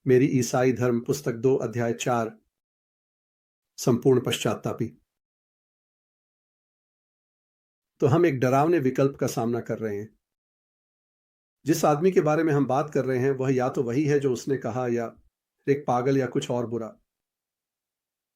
मेरी ईसाई धर्म पुस्तक 2 अध्याय 4 संपूर्ण पश्चातापी। तो हम एक डरावने विकल्प का सामना कर रहे हैं। जिस आदमी के बारे में हम बात कर रहे हैं वह या तो वही है जो उसने कहा या एक पागल या कुछ और बुरा।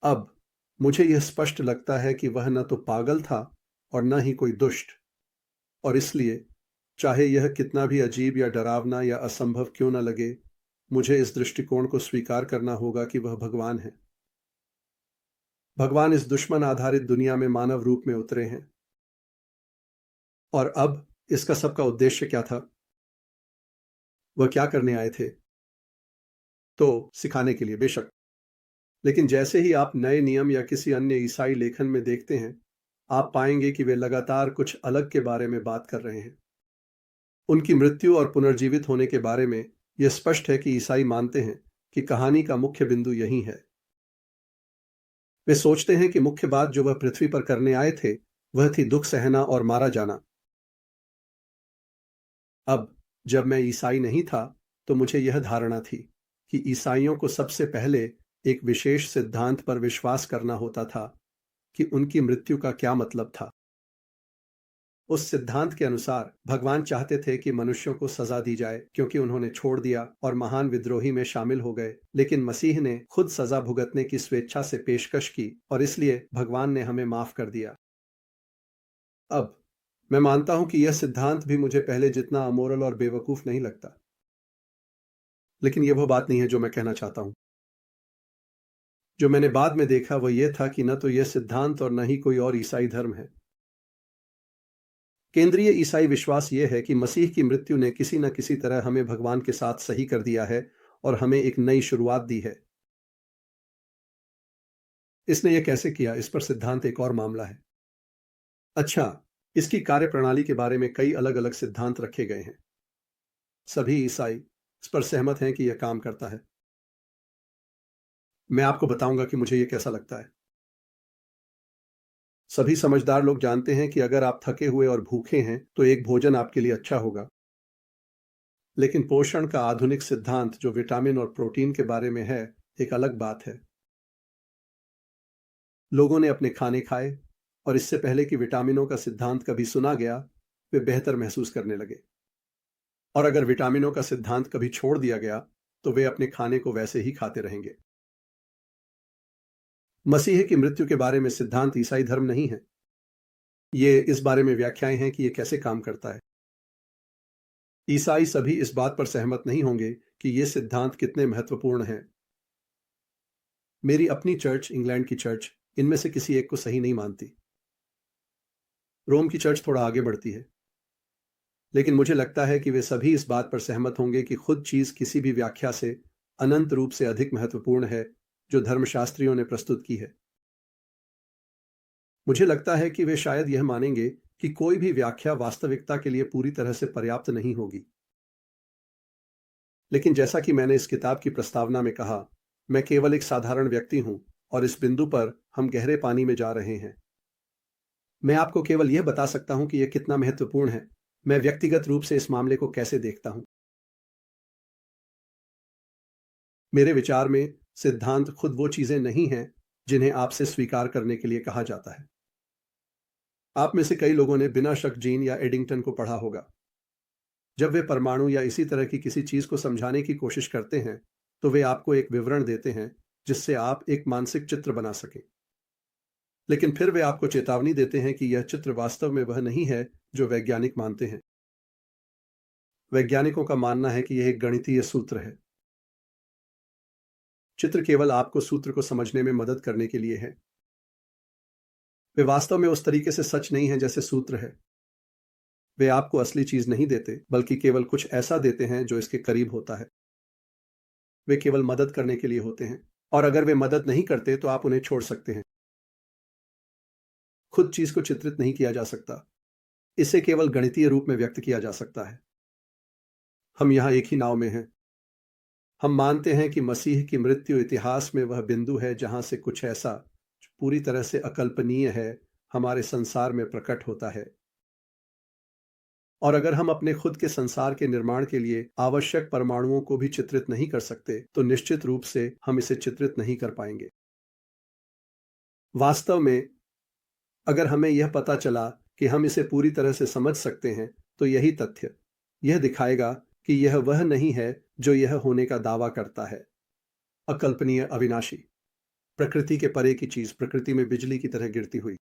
अब मुझे यह स्पष्ट लगता है कि वह न तो पागल था और न ही कोई दुष्ट, और इसलिए चाहे यह कितना भी अजीब या डरावना या असंभव क्यों न लगे, मुझे इस दृष्टिकोण को स्वीकार करना होगा कि वह भगवान है। भगवान इस दुश्मन आधारित दुनिया में मानव रूप में उतरे हैं। और अब इसका सबका उद्देश्य क्या था? वह क्या करने आए थे? तो सिखाने के लिए, बेशक। लेकिन जैसे ही आप नए नियम या किसी अन्य ईसाई लेखन में देखते हैं, आप पाएंगे कि वे लगातार कुछ अलग के बारे में बात कर रहे हैं। उनकी मृत्यु और पुनर्जीवित होने के बारे में यह स्पष्ट है कि ईसाई मानते हैं कि कहानी का मुख्य बिंदु यही है। वे सोचते हैं कि मुख्य बात जो वह पृथ्वी पर करने आए थे वह थी दुख सहना और मारा जाना। अब जब मैं ईसाई नहीं था तो मुझे यह धारणा थी कि ईसाइयों को सबसे पहले एक विशेष सिद्धांत पर विश्वास करना होता था कि उनकी मृत्यु का क्या मतलब था। उस सिद्धांत के अनुसार भगवान चाहते थे कि मनुष्यों को सजा दी जाए क्योंकि उन्होंने छोड़ दिया और महान विद्रोही में शामिल हो गए, लेकिन मसीह ने खुद सजा भुगतने की स्वेच्छा से पेशकश की और इसलिए भगवान ने हमें माफ कर दिया। अब मैं मानता हूं कि यह सिद्धांत भी मुझे पहले जितना अमोरल और बेवकूफ नहीं लगता, लेकिन यह वह बात नहीं है जो मैं कहना चाहता हूं। जो मैंने बाद में देखा वह यह था कि न तो यह सिद्धांत और न ही कोई और ईसाई धर्म है। केंद्रीय ईसाई विश्वास यह है कि मसीह की मृत्यु ने किसी न किसी तरह हमें भगवान के साथ सही कर दिया है और हमें एक नई शुरुआत दी है। इसने यह कैसे किया, इस पर सिद्धांत एक और मामला है। अच्छा, इसकी कार्यप्रणाली के बारे में कई अलग अलग सिद्धांत रखे गए हैं। सभी ईसाई इस पर सहमत हैं कि यह काम करता है। मैं आपको बताऊंगा कि मुझे यह कैसा लगता है। सभी समझदार लोग जानते हैं कि अगर आप थके हुए और भूखे हैं तो एक भोजन आपके लिए अच्छा होगा। लेकिन पोषण का आधुनिक सिद्धांत जो विटामिन और प्रोटीन के बारे में है, एक अलग बात है। लोगों ने अपने खाने खाए और इससे पहले कि विटामिनों का सिद्धांत कभी सुना गया, वे बेहतर महसूस करने लगे। और अगर विटामिनों का सिद्धांत कभी छोड़ दिया गया तो वे अपने खाने को वैसे ही खाते रहेंगे। मसीह की मृत्यु के बारे में सिद्धांत ईसाई धर्म नहीं है। ये इस बारे में व्याख्याएं हैं कि यह कैसे काम करता है। ईसाई सभी इस बात पर सहमत नहीं होंगे कि ये सिद्धांत कितने महत्वपूर्ण हैं। मेरी अपनी चर्च, इंग्लैंड की चर्च, इनमें से किसी एक को सही नहीं मानती। रोम की चर्च थोड़ा आगे बढ़ती है, लेकिन मुझे लगता है कि वे सभी इस बात पर सहमत होंगे कि खुद चीज किसी भी व्याख्या से अनंत रूप से अधिक महत्वपूर्ण है जो धर्मशास्त्रियों ने प्रस्तुत की है। मुझे लगता है कि वे शायद यह मानेंगे कि कोई भी व्याख्या वास्तविकता के लिए पूरी तरह से पर्याप्त नहीं होगी। लेकिन जैसा कि मैंने इस किताब की प्रस्तावना में कहा, मैं केवल एक साधारण व्यक्ति हूं और इस बिंदु पर हम गहरे पानी में जा रहे हैं। मैं आपको केवल यह बता सकता हूं कि यह कितना महत्वपूर्ण है। मैं व्यक्तिगत रूप से इस मामले को कैसे देखता हूं। मेरे विचार में सिद्धांत खुद वो चीजें नहीं हैं जिन्हें आपसे स्वीकार करने के लिए कहा जाता है। आप में से कई लोगों ने बिना शक जीन या एडिंगटन को पढ़ा होगा। जब वे परमाणु या इसी तरह की किसी चीज को समझाने की कोशिश करते हैं तो वे आपको एक विवरण देते हैं जिससे आप एक मानसिक चित्र बना सकें। लेकिन फिर वे आपको चेतावनी देते हैं कि यह चित्र वास्तव में वह नहीं है जो वैज्ञानिक मानते हैं। वैज्ञानिकों का मानना है कि यह एक गणितीय सूत्र है। चित्र केवल आपको सूत्र को समझने में मदद करने के लिए है। वे वास्तव में उस तरीके से सच नहीं है जैसे सूत्र है। वे आपको असली चीज नहीं देते, बल्कि केवल कुछ ऐसा देते हैं जो इसके करीब होता है। वे केवल मदद करने के लिए होते हैं, और अगर वे मदद नहीं करते तो आप उन्हें छोड़ सकते हैं। खुद चीज को चित्रित नहीं किया जा सकता, इसे केवल गणितीय रूप में व्यक्त किया जा सकता है। हम यहां एक ही नाव में हैं। हम मानते हैं कि मसीह की मृत्यु इतिहास में वह बिंदु है जहां से कुछ ऐसा जो पूरी तरह से अकल्पनीय है हमारे संसार में प्रकट होता है। और अगर हम अपने खुद के संसार के निर्माण के लिए आवश्यक परमाणुओं को भी चित्रित नहीं कर सकते तो निश्चित रूप से हम इसे चित्रित नहीं कर पाएंगे। वास्तव में अगर हमें यह पता चला कि हम इसे पूरी तरह से समझ सकते हैं तो यही तथ्य यह दिखाएगा कि यह वह नहीं है जो यह होने का दावा करता है। अकल्पनीय, अविनाशी, प्रकृति के परे की चीज, प्रकृति में बिजली की तरह गिरती हुई।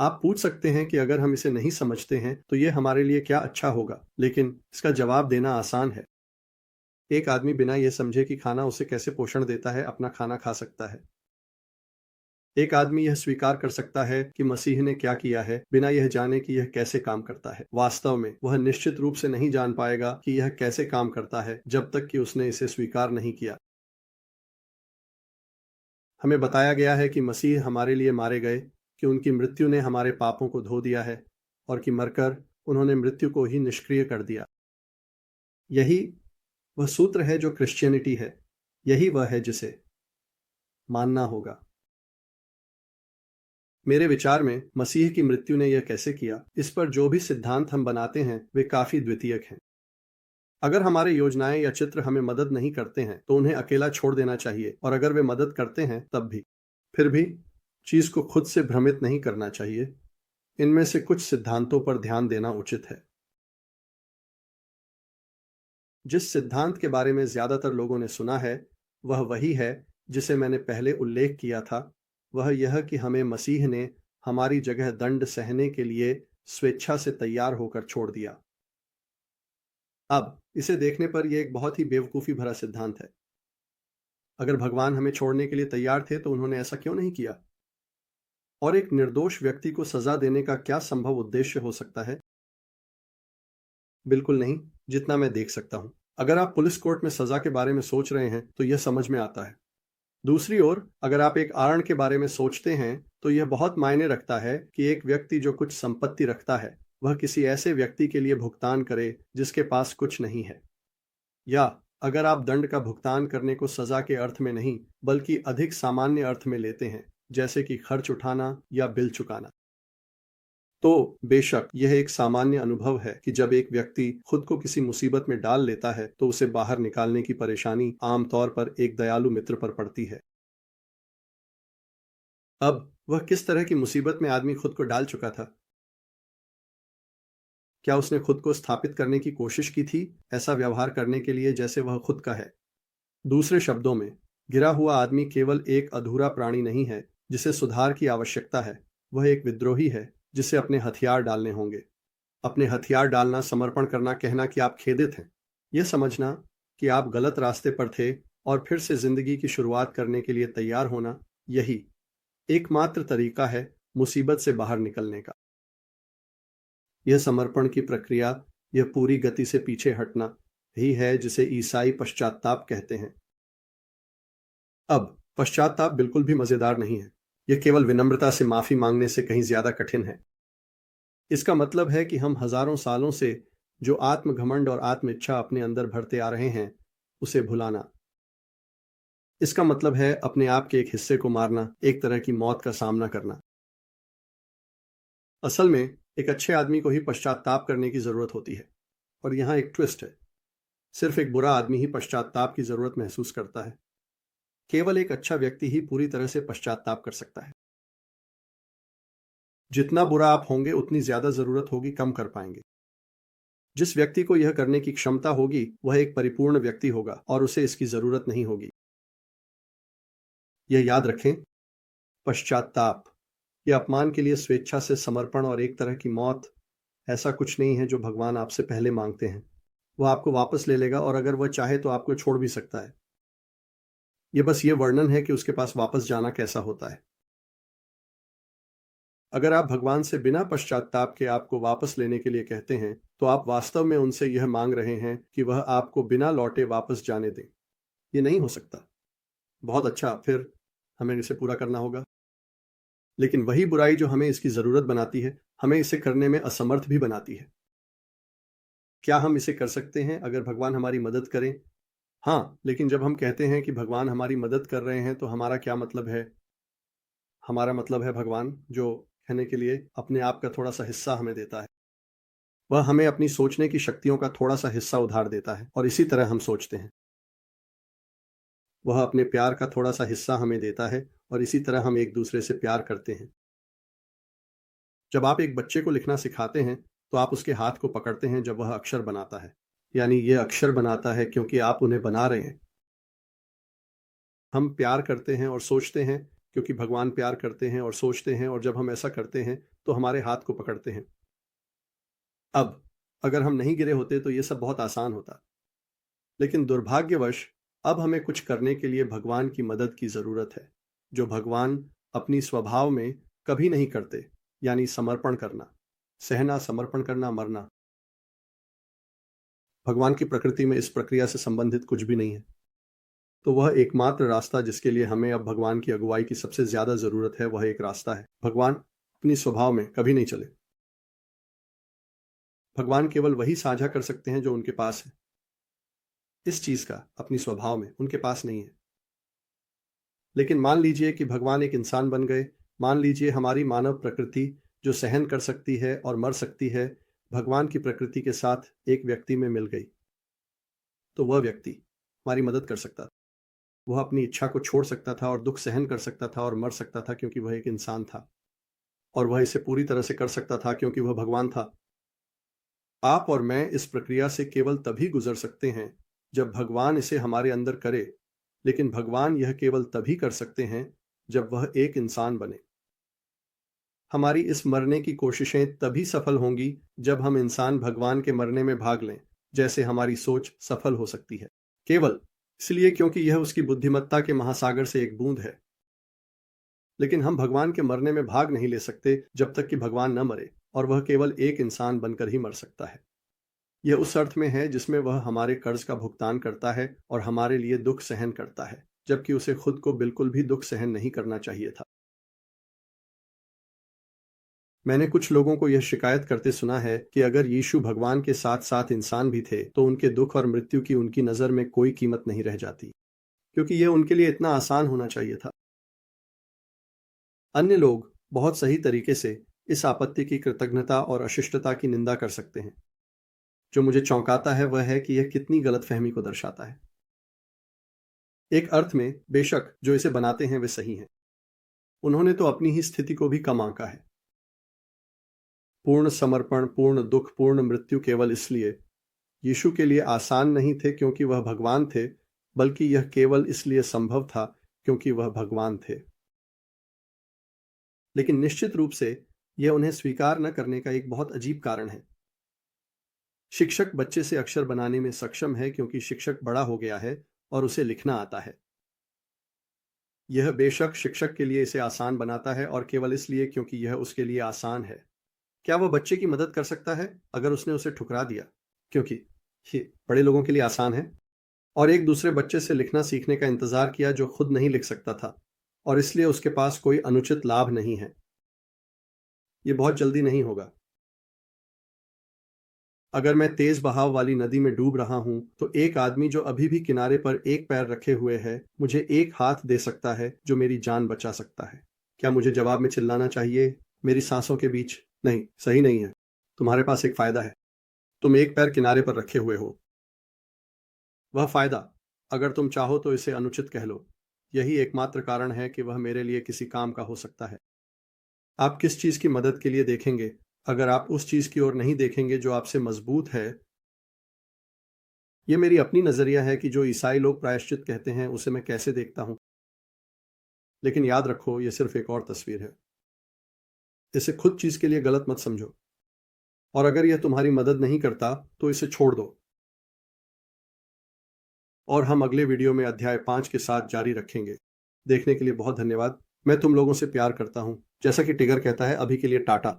आप पूछ सकते हैं कि अगर हम इसे नहीं समझते हैं तो यह हमारे लिए क्या अच्छा होगा, लेकिन इसका जवाब देना आसान है। एक आदमी बिना यह समझे कि खाना उसे कैसे पोषण देता है अपना खाना खा सकता है। एक आदमी यह स्वीकार कर सकता है कि मसीह ने क्या किया है बिना यह जाने कि यह कैसे काम करता है। वास्तव में वह निश्चित रूप से नहीं जान पाएगा कि यह कैसे काम करता है जब तक कि उसने इसे स्वीकार नहीं किया। हमें बताया गया है कि मसीह हमारे लिए मारे गए, कि उनकी मृत्यु ने हमारे पापों को धो दिया है और कि मरकर उन्होंने मृत्यु को ही निष्क्रिय कर दिया। यही वह सूत्र है जो क्रिश्चियनिटी है। यही वह है जिसे मानना होगा। मेरे विचार में मसीह की मृत्यु ने यह कैसे किया, इस पर जो भी सिद्धांत हम बनाते हैं वे काफी द्वितीयक हैं। अगर हमारे योजनाएं या चित्र हमें मदद नहीं करते हैं तो उन्हें अकेला छोड़ देना चाहिए, और अगर वे मदद करते हैं तब भी। फिर भी चीज को खुद से भ्रमित नहीं करना चाहिए। इनमें से कुछ सिद्धांतों पर ध्यान देना उचित है। जिस सिद्धांत के बारे में ज्यादातर लोगों ने सुना है वह वही है जिसे मैंने पहले उल्लेख किया था। वह यह कि हमें मसीह ने हमारी जगह दंड सहने के लिए स्वेच्छा से तैयार होकर छोड़ दिया। अब इसे देखने पर यह एक बहुत ही बेवकूफी भरा सिद्धांत है। अगर भगवान हमें छोड़ने के लिए तैयार थे तो उन्होंने ऐसा क्यों नहीं किया? और एक निर्दोष व्यक्ति को सजा देने का क्या संभव उद्देश्य हो सकता है? बिल्कुल नहीं, जितना मैं देख सकता हूं। अगर आप पुलिस कोर्ट में सजा के बारे में सोच रहे हैं तो यह समझ में आता है। दूसरी ओर अगर आप एक आरण के बारे में सोचते हैं तो यह बहुत मायने रखता है कि एक व्यक्ति जो कुछ संपत्ति रखता है वह किसी ऐसे व्यक्ति के लिए भुगतान करे जिसके पास कुछ नहीं है। या अगर आप दंड का भुगतान करने को सजा के अर्थ में नहीं बल्कि अधिक सामान्य अर्थ में लेते हैं, जैसे कि खर्च उठाना या बिल चुकाना, तो बेशक यह एक सामान्य अनुभव है कि जब एक व्यक्ति खुद को किसी मुसीबत में डाल लेता है तो उसे बाहर निकालने की परेशानी आमतौर पर एक दयालु मित्र पर पड़ती है। अब वह किस तरह की मुसीबत में आदमी खुद को डाल चुका था? क्या उसने खुद को स्थापित करने की कोशिश की थी, ऐसा व्यवहार करने के लिए जैसे वह खुद का है? दूसरे शब्दों में, गिरा हुआ आदमी केवल एक अधूरा प्राणी नहीं है जिसे सुधार की आवश्यकता है। वह एक विद्रोही है जिसे अपने हथियार डालने होंगे। अपने हथियार डालना, समर्पण करना, कहना कि आप खेदित हैं, यह समझना कि आप गलत रास्ते पर थे और फिर से जिंदगी की शुरुआत करने के लिए तैयार होना, यही एकमात्र तरीका है मुसीबत से बाहर निकलने का। यह समर्पण की प्रक्रिया, यह पूरी गति से पीछे हटना ही है जिसे ईसाई पश्चात्ताप कहते हैं। अब पश्चात्ताप बिल्कुल भी मजेदार नहीं है। यह केवल विनम्रता से माफी मांगने से कहीं ज्यादा कठिन है। इसका मतलब है कि हम हजारों सालों से जो आत्मघमंड और आत्म इच्छा अपने अंदर भरते आ रहे हैं उसे भुलाना। इसका मतलब है अपने आप के एक हिस्से को मारना, एक तरह की मौत का सामना करना। असल में एक अच्छे आदमी को ही पश्चात्ताप करने की जरूरत होती है, और यहां एक ट्विस्ट है। सिर्फ एक बुरा आदमी ही पश्चात्ताप की जरूरत महसूस करता है। केवल एक अच्छा व्यक्ति ही पूरी तरह से पश्चात्ताप कर सकता है। जितना बुरा आप होंगे उतनी ज्यादा जरूरत होगी कम कर पाएंगे। जिस व्यक्ति को यह करने की क्षमता होगी वह एक परिपूर्ण व्यक्ति होगा और उसे इसकी जरूरत नहीं होगी। यह याद रखें, पश्चात्ताप यह अपमान के लिए स्वेच्छा से समर्पण और एक तरह की मौत ऐसा कुछ नहीं है जो भगवान आपसे पहले मांगते हैं। वह आपको वापस ले लेगा और अगर वह चाहे तो आपको छोड़ भी सकता है। यह बस यह वर्णन है कि उसके पास वापस जाना कैसा होता है। अगर आप भगवान से बिना पश्चात्ताप के आपको वापस लेने के लिए कहते हैं तो आप वास्तव में उनसे यह मांग रहे हैं कि वह आपको बिना लौटे वापस जाने दें। यह नहीं हो सकता। बहुत अच्छा, फिर हमें इसे पूरा करना होगा। लेकिन वही बुराई जो हमें इसकी जरूरत बनाती है हमें इसे करने में असमर्थ भी बनाती है। क्या हम इसे कर सकते हैं अगर भगवान हमारी मदद करें? हाँ, लेकिन जब हम कहते हैं कि भगवान हमारी मदद कर रहे हैं तो हमारा क्या मतलब है? हमारा मतलब है भगवान जो कहने के लिए अपने आप का थोड़ा सा हिस्सा हमें देता है। वह हमें अपनी सोचने की शक्तियों का थोड़ा सा हिस्सा उधार देता है और इसी तरह हम सोचते हैं। वह अपने प्यार का थोड़ा सा हिस्सा हमें देता है और इसी तरह हम एक दूसरे से प्यार करते हैं। जब आप एक बच्चे को लिखना सिखाते हैं तो आप उसके हाथ को पकड़ते हैं जब वह अक्षर बनाता है, यानी ये अक्षर बनाता है क्योंकि आप उन्हें बना रहे हैं। हम प्यार करते हैं और सोचते हैं क्योंकि भगवान प्यार करते हैं और सोचते हैं, और जब हम ऐसा करते हैं तो हमारे हाथ को पकड़ते हैं। अब अगर हम नहीं गिरे होते तो ये सब बहुत आसान होता, लेकिन दुर्भाग्यवश अब हमें कुछ करने के लिए भगवान की मदद की जरूरत है, जो भगवान अपनी स्वभाव में कभी नहीं करते, यानी समर्पण करना, सहना, समर्पण करना, मरना। भगवान की प्रकृति में इस प्रक्रिया से संबंधित कुछ भी नहीं है। तो वह एकमात्र रास्ता जिसके लिए हमें अब भगवान की अगुवाई की सबसे ज्यादा जरूरत है, वह एक रास्ता है। भगवान अपनी स्वभाव में कभी नहीं चले। भगवान केवल वही साझा कर सकते हैं जो उनके पास है। इस चीज का अपनी स्वभाव में उनके पास नहीं है। लेकिन मान लीजिए कि भगवान एक इंसान बन गए, मान लीजिए हमारी मानव प्रकृति जो सहन कर सकती है और मर सकती है, भगवान की प्रकृति के साथ एक व्यक्ति में मिल गई, तो वह व्यक्ति हमारी मदद कर सकता था। वह अपनी इच्छा को छोड़ सकता था और दुख सहन कर सकता था और मर सकता था क्योंकि वह एक इंसान था, और वह इसे पूरी तरह से कर सकता था क्योंकि वह भगवान था। आप और मैं इस प्रक्रिया से केवल तभी गुजर सकते हैं जब भगवान इसे हमारे अंदर करे, लेकिन भगवान यह केवल तभी कर सकते हैं जब वह एक इंसान बने। हमारी इस मरने की कोशिशें तभी सफल होंगी जब हम इंसान भगवान के मरने में भाग लें, जैसे हमारी सोच सफल हो सकती है, केवल इसलिए क्योंकि यह उसकी बुद्धिमत्ता के महासागर से एक बूंद है। लेकिन हम भगवान के मरने में भाग नहीं ले सकते जब तक कि भगवान न मरे, और वह केवल एक इंसान बनकर ही मर सकता है। यह उस अर्थ में है जिसमें वह हमारे कर्ज का भुगतान करता है और हमारे लिए दुख सहन करता है, जबकि उसे खुद को बिल्कुल भी दुख सहन नहीं करना चाहिए था। मैंने कुछ लोगों को यह शिकायत करते सुना है कि अगर यीशु भगवान के साथ साथ इंसान भी थे तो उनके दुख और मृत्यु की उनकी नज़र में कोई कीमत नहीं रह जाती, क्योंकि यह उनके लिए इतना आसान होना चाहिए था। अन्य लोग बहुत सही तरीके से इस आपत्ति की कृतज्ञता और अशिष्टता की निंदा कर सकते हैं। जो मुझे चौंकाता है वह है कि यह कितनी गलतफहमी को दर्शाता है। एक अर्थ में बेशक जो इसे बनाते हैं वे सही हैं। उन्होंने तो अपनी ही स्थिति को भी कम आंका है। पूर्ण समर्पण, पूर्ण दुख, पूर्ण मृत्यु केवल इसलिए यीशु के लिए आसान नहीं थे क्योंकि वह भगवान थे, बल्कि यह केवल इसलिए संभव था क्योंकि वह भगवान थे। लेकिन निश्चित रूप से यह उन्हें स्वीकार न करने का एक बहुत अजीब कारण है। शिक्षक बच्चे से अक्षर बनाने में सक्षम है क्योंकि शिक्षक बड़ा हो गया है और उसे लिखना आता है। यह बेशक शिक्षक के लिए इसे आसान बनाता है और केवल इसलिए क्योंकि यह उसके लिए आसान है। क्या वह बच्चे की मदद कर सकता है अगर उसने उसे ठुकरा दिया क्योंकि ये बड़े लोगों के लिए आसान है, और एक दूसरे बच्चे से लिखना सीखने का इंतजार किया जो खुद नहीं लिख सकता था और इसलिए उसके पास कोई अनुचित लाभ नहीं है? यह बहुत जल्दी नहीं होगा। अगर मैं तेज बहाव वाली नदी में डूब रहा हूं तो एक आदमी जो अभी भी किनारे पर एक पैर रखे हुए है मुझे एक हाथ दे सकता है जो मेरी जान बचा सकता है। क्या मुझे जवाब में चिल्लाना चाहिए मेरी सांसों के बीच, नहीं, सही नहीं है? तुम्हारे पास एक फायदा है, तुम एक पैर किनारे पर रखे हुए हो। वह फायदा, अगर तुम चाहो तो इसे अनुचित कह लो, यही एकमात्र कारण है कि वह मेरे लिए किसी काम का हो सकता है। आप किस चीज की मदद के लिए देखेंगे अगर आप उस चीज की ओर नहीं देखेंगे जो आपसे मजबूत है? यह मेरी अपनी नजरिया है कि जो ईसाई लोग प्रायश्चित कहते हैं उसे मैं कैसे देखता हूं, लेकिन याद रखो यह सिर्फ एक और तस्वीर है। इसे खुद चीज के लिए गलत मत समझो, और अगर यह तुम्हारी मदद नहीं करता तो इसे छोड़ दो। और हम अगले वीडियो में अध्याय 5 के साथ जारी रखेंगे। देखने के लिए बहुत धन्यवाद। मैं तुम लोगों से प्यार करता हूं। जैसा कि टिगर कहता है, अभी के लिए टाटा।